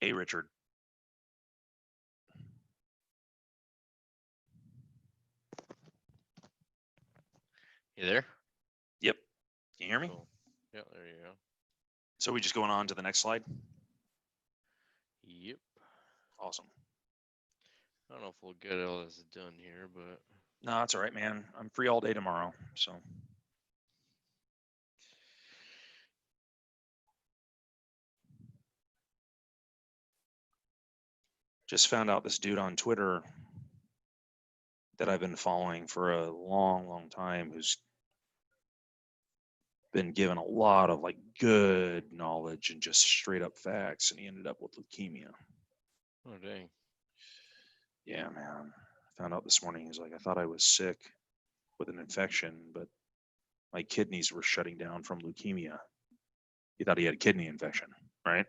Hey, Richard. You there? Yep. Can you hear me? Cool. Yeah, there you go. So we just going on to the next slide? Yep. Awesome. I don't know if we'll get all this done here, but No, that's all right, man. I'm free all day tomorrow, so. Just found out this dude on Twitter that I've been following for a long, long time who's been given a lot of like good knowledge and just straight up facts, and he ended up with leukemia. oh dang. Yeah, man. Found out this morning, he's like, I thought I was sick with an infection, but my kidneys were shutting down from leukemia. He thought he had a kidney infection, right?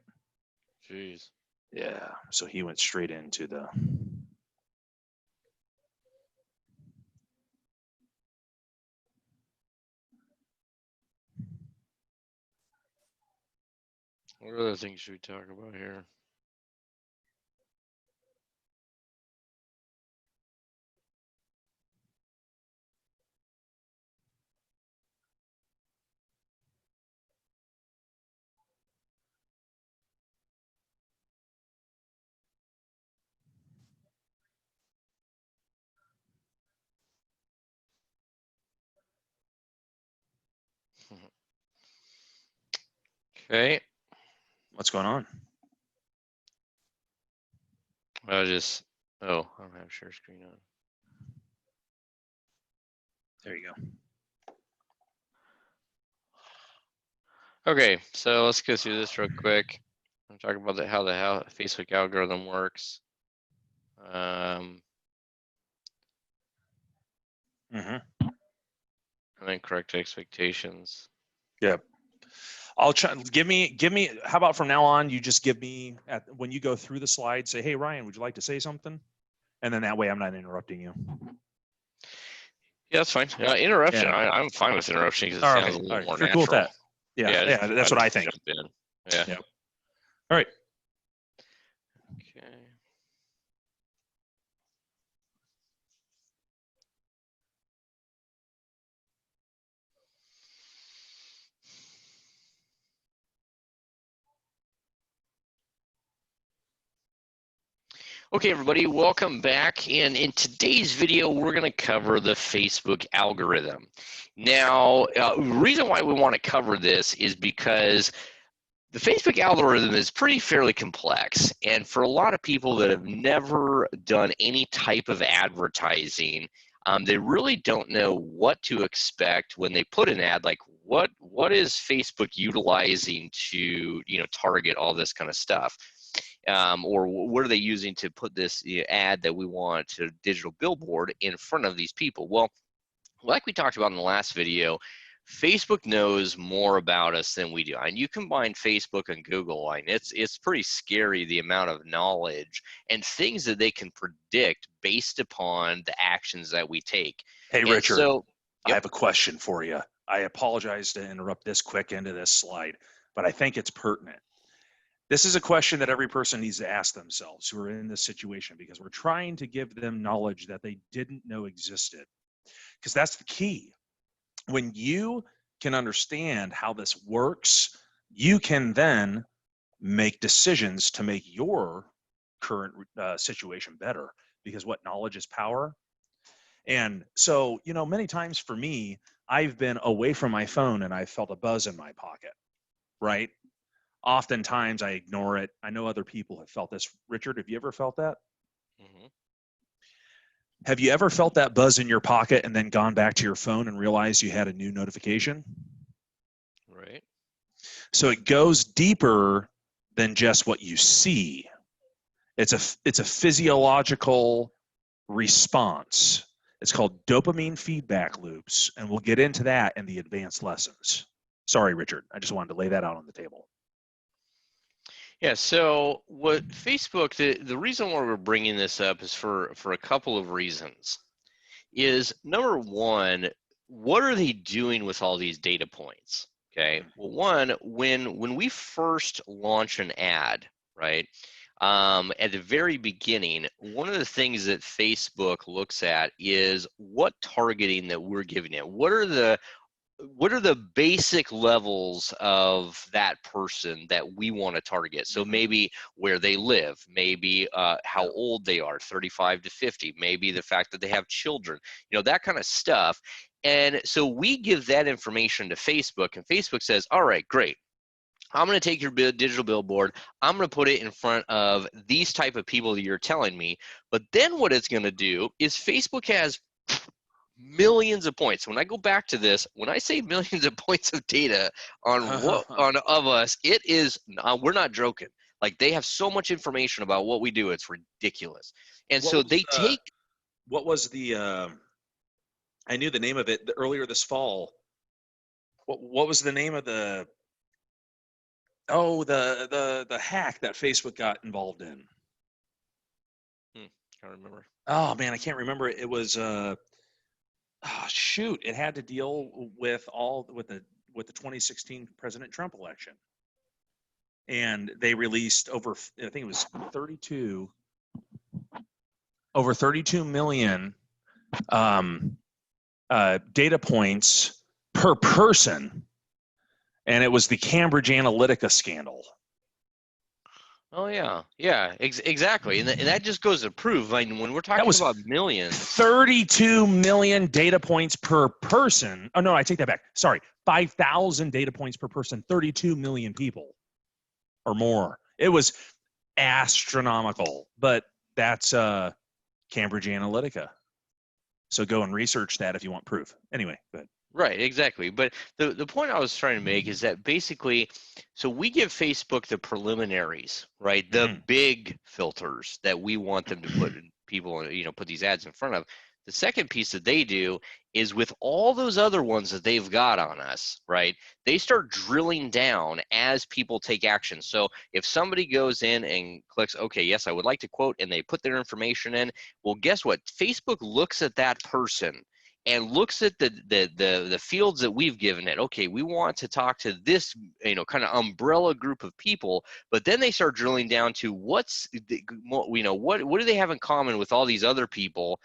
Jeez. Yeah, so he went straight into the What other things should we talk about here? Okay. what's going on? I don't have share screen on. There you go. Okay, so let's go through this real quick. I'm talking about how the Facebook algorithm works. And then correct expectations. Yep. I'll try. Give me. How about from now on, you just give me when you go through the slide, say, "Hey, Ryan, would you like to say something?" And then that way, I'm not interrupting you. Yeah, that's fine. Interruption. Yeah. I'm fine with interruption because it All right, sounds okay. a All little right. more If you're natural. cool with that. Yeah. Yeah. That's what I think. Jump in. Yeah. Yep. All right. Okay. Okay, everybody, welcome back. And in today's video, we're going to cover the Facebook algorithm. Now, the reason why we want to cover this is because the Facebook algorithm is fairly complex. And for a lot of people that have never done any type of advertising, they really don't know what to expect when they put an ad. Like, what is Facebook utilizing to target all this kind of stuff? Or what are they using to put this ad that we want to digital billboard in front of these people? Well, like we talked about in the last video, Facebook knows more about us than we do. And you combine Facebook and Google, and it's pretty scary the amount of knowledge and things that they can predict based upon the actions that we take. Hey, And Richard, so, I have a question for you. I apologize to interrupt this quick into this slide, but I think it's pertinent. This is a question that every person needs to ask themselves who are in this situation, because we're trying to give them knowledge that they didn't know existed. Because that's the key. When you can understand how this works, you can then make decisions to make your current situation better, because what knowledge is power. And so, many times for me, I've been away from my phone and I felt a buzz in my pocket, right? Oftentimes I ignore it. I know other people have felt this. Richard, have you ever felt that? mm-hmm. Have you ever felt that buzz in your pocket and then gone back to your phone and realized you had a new notification? Right. So it goes deeper than just what you see. It's a physiological response. It's called dopamine feedback loops, and we'll get into that in the advanced lessons. Sorry, Richard. I just wanted to lay that out on the table. Yeah, so what Facebook, the reason why we're bringing this up is for a couple of reasons. Is number one, what are they doing with all these data points? Okay, well, one, when we first launch an ad, right, at the very beginning, one of the things that Facebook looks at is what targeting that we're giving it. What are the basic levels of that person that we want to target? So maybe where they live, maybe how old they are, 35 to 50, maybe the fact that they have children, that kind of stuff. And so we give that information to Facebook, and Facebook says, all right, great. I'm going to take your digital billboard. I'm going to put it in front of these type of people that you're telling me. But then what it's going to do is Facebook has millions of points. When I go back to this, when I say millions of points of data on of us, it is, we're not joking. Like, they have so much information about what we do, it's ridiculous. And so they take. What was the? I knew the name of it earlier this fall. What was the name of the? Oh, the hack that Facebook got involved in. Can't remember. Oh man, I can't remember it. It was shoot! It had to deal with the 2016 President Trump election, and they released over, I think it was 32 million data points per person. And it was the Cambridge Analytica scandal. Oh yeah, exactly, and that just goes to prove. I mean, when we're talking about millions, 32 million data points per person. Oh no, I take that back. Sorry, 5,000 data points per person. 32 million people, or more. It was astronomical. But that's Cambridge Analytica. So go and research that if you want proof. Anyway, go ahead. Right, exactly. But the point I was trying to make is that basically, so we give Facebook the preliminaries, right? The big filters that we want them to put in people, put these ads in front of. The second piece that they do is with all those other ones that they've got on us, right? They start drilling down as people take action. So if somebody goes in and clicks, okay, yes, I would like to quote, and they put their information in, well, guess what? Facebook looks at that person and looks at the fields that we've given it. Okay, we want to talk to this, kind of umbrella group of people, but then they start drilling down to what do they have in common with all these other people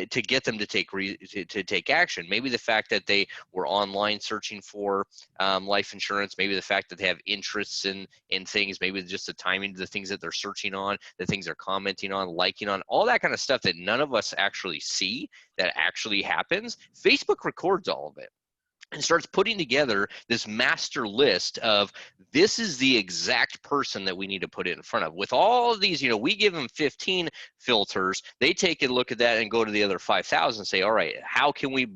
to get them to take action. Maybe the fact that they were online searching for life insurance, maybe the fact that they have interests in things, maybe just the timing of the things that they're searching on, the things they're commenting on, liking on, all that kind of stuff that none of us actually see that actually happens. Facebook records all of it and starts putting together this master list of, this is the exact person that we need to put it in front of. With all of these, we give them 15 filters. They take a look at that and go to the other 5,000 and say, all right, how can we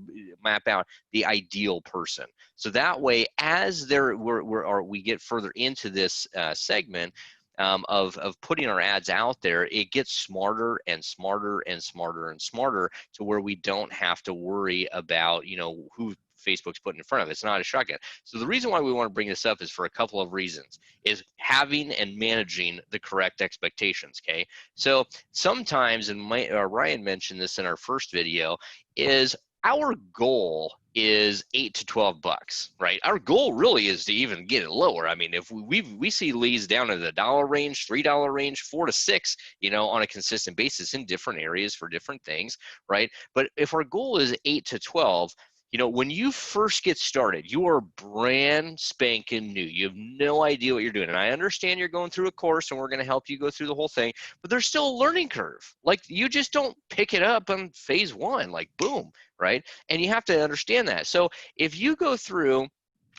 map out the ideal person? So that way, as we get further into this segment, of putting our ads out there, it gets smarter and smarter and smarter and smarter to where we don't have to worry about, who Facebook's putting in front of. It's not a shotgun. So the reason why we want to bring this up is for a couple of reasons, is having and managing the correct expectations, okay? So sometimes, and Ryan mentioned this in our first video, is our goal is $8 to $12, right? Our goal really is to even get it lower. I mean, if we see leads down in the $1 range, $3 range, 4 to 6, on a consistent basis in different areas for different things, right? But if our goal is 8 to 12, when you first get started, you are brand spanking new. You have no idea what you're doing. And I understand you're going through a course and we're going to help you go through the whole thing, but there's still a learning curve. Like, you just don't pick it up on phase one, like boom, right? And you have to understand that. So if you go through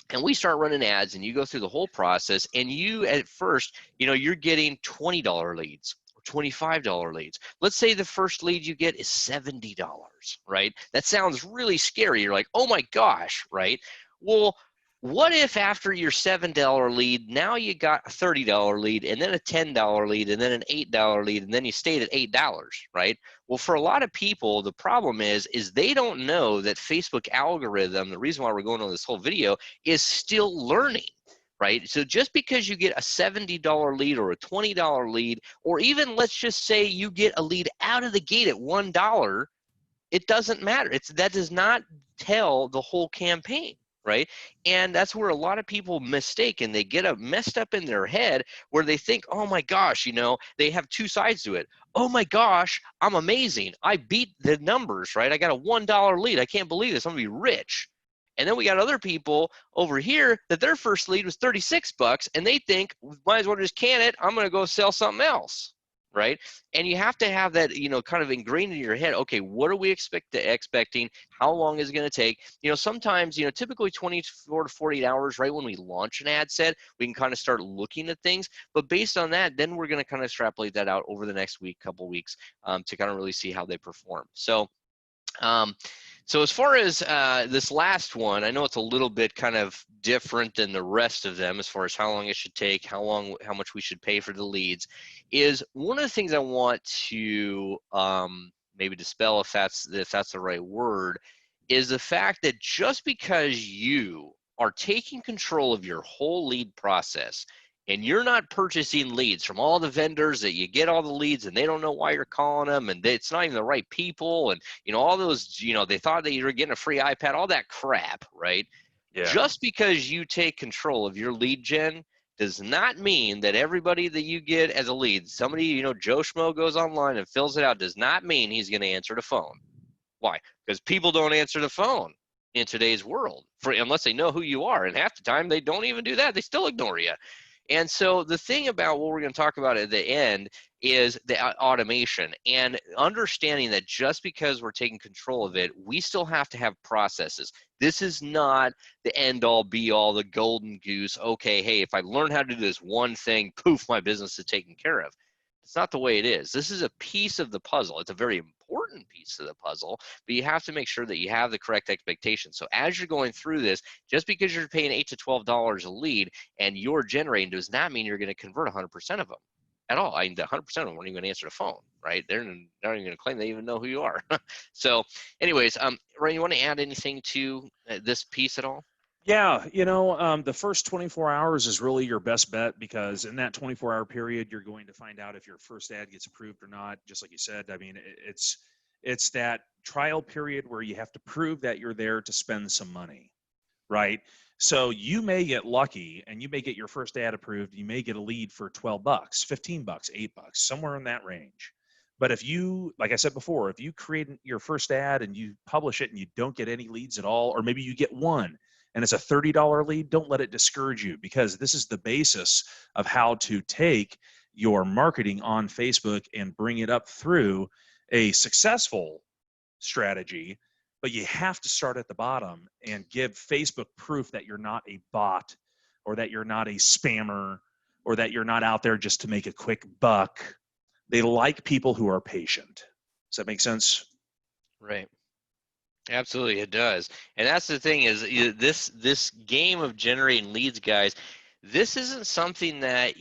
and we start running ads and you go through the whole process and you at first, you're getting $20 leads. $25 leads. Let's say the first lead you get is $70, right? That sounds really scary. You're like, oh my gosh, right? Well, what if after your $7 lead, now you got a $30 lead and then a $10 lead and then an $8 lead and then you stayed at $8, right? Well, for a lot of people, the problem is they don't know that Facebook algorithm, the reason why we're going on this whole video, is still learning. Right? So just because you get a $70 lead or a $20 lead, or even let's just say you get a lead out of the gate at $1, it doesn't matter. That does not tell the whole campaign, right? And that's where a lot of people mistake, and they get messed up in their head where they think, oh my gosh, they have two sides to it. Oh my gosh, I'm amazing. I beat the numbers, right? I got a $1 lead. I can't believe this. I'm gonna be rich. And then we got other people over here that their first lead was 36 bucks, and they think, might as well just can it. I'm gonna go sell something else, right? And you have to have that, kind of ingrained in your head. Okay, what are we expecting? How long is it going to take? Sometimes, typically 24 to 48 hours, right when we launch an ad set, we can kind of start looking at things. But based on that, then we're going to kind of extrapolate that out over the next week, couple weeks, to kind of really see how they perform. So as far as this last one, I know it's a little bit kind of different than the rest of them as far as how long it should take, how much we should pay for the leads. Is one of the things I want to maybe dispel, if that's the right word, is the fact that just because you are taking control of your whole lead process, and you're not purchasing leads from all the vendors that you get all the leads and they don't know why you're calling them, and it's not even the right people, and all those, they thought that you were getting a free iPad, all that crap, right? Yeah. Just because you take control of your lead gen does not mean that everybody that you get as a lead, somebody, Joe Schmo goes online and fills it out, does not mean he's going to answer the phone. Why? Because people don't answer the phone in today's world unless they know who you are, and half the time they don't even do that. They still ignore you. And so the thing about what we're going to talk about at the end is the automation, and understanding that just because we're taking control of it, we still have to have processes. This is not the end all be all, the golden goose. Okay, hey, if I learn how to do this one thing, poof, my business is taken care of. It's not the way it is. This is a piece of the puzzle. It's a very important piece of the puzzle, but you have to make sure that you have the correct expectations. So as you're going through this, just because you're paying $8 to $12 a lead and you're generating does not mean you're going to convert 100% of them at all. I mean, the 100% of them weren't even going to answer the phone, right? They're not even going to claim they even know who you are. So anyways, Ryan, you want to add anything to this piece at all? Yeah, the first 24 hours is really your best bet, because in that 24-hour period, you're going to find out if your first ad gets approved or not. Just like you said, I mean, it's that trial period where you have to prove that you're there to spend some money, right? So you may get lucky and you may get your first ad approved. You may get a lead for 12 bucks, 15 bucks, 8 bucks, somewhere in that range. But if you, like I said before, if you create your first ad and you publish it and you don't get any leads at all, or maybe you get one and it's a $30 lead, don't let it discourage you, because this is the basis of how to take your marketing on Facebook and bring it up through a successful strategy. But you have to start at the bottom and give Facebook proof that you're not a bot, or that you're not a spammer, or that you're not out there just to make a quick buck. They like people who are patient. Does that make sense? Right. Absolutely, it does. And that's the thing is this game of generating leads, guys. This isn't something that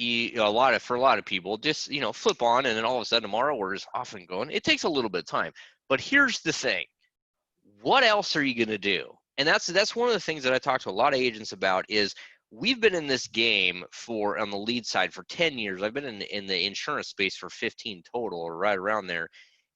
for a lot of people just flip on and then all of a sudden tomorrow we're just off and going. It takes a little bit of time. But here's the thing: what else are you going to do? And that's one of the things that I talk to a lot of agents about. Is we've been in this game on the lead side for 10 years. I've been in the insurance space for 15 total, or right around there.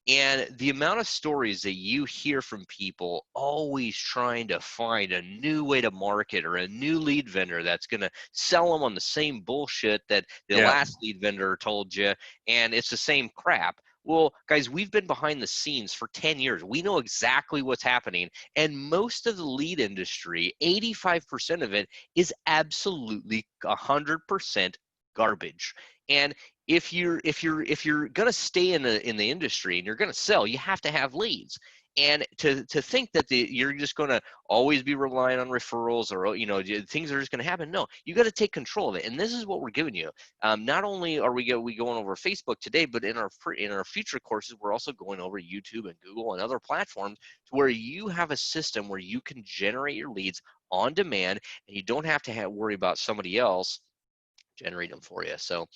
And the amount of stories that you hear from people always trying to find a new way to market, or a new lead vendor that's going to sell them on the same bullshit that the last lead vendor told you, and it's the same crap. Well, guys, we've been behind the scenes for 10 years. We know exactly what's happening. And most of the lead industry, 85% of it, is absolutely 100% garbage. And if you're gonna stay in the industry and you're gonna sell, you have to have leads. And to think that you're just gonna always be relying on referrals, or things are just gonna happen. No, you got to take control of it. And this is what we're giving you. Not only are we going over Facebook today, but in our future courses, we're also going over YouTube and Google and other platforms, to where you have a system where you can generate your leads on demand, and you don't have to worry about somebody else generate them for you. So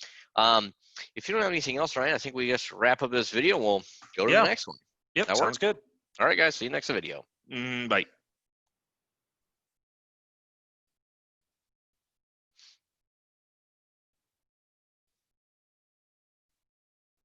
if you don't have anything else, Ryan, I think we just wrap up this video and we'll go to the next one. Yep, sounds good. All right, guys, see you next video. Bye.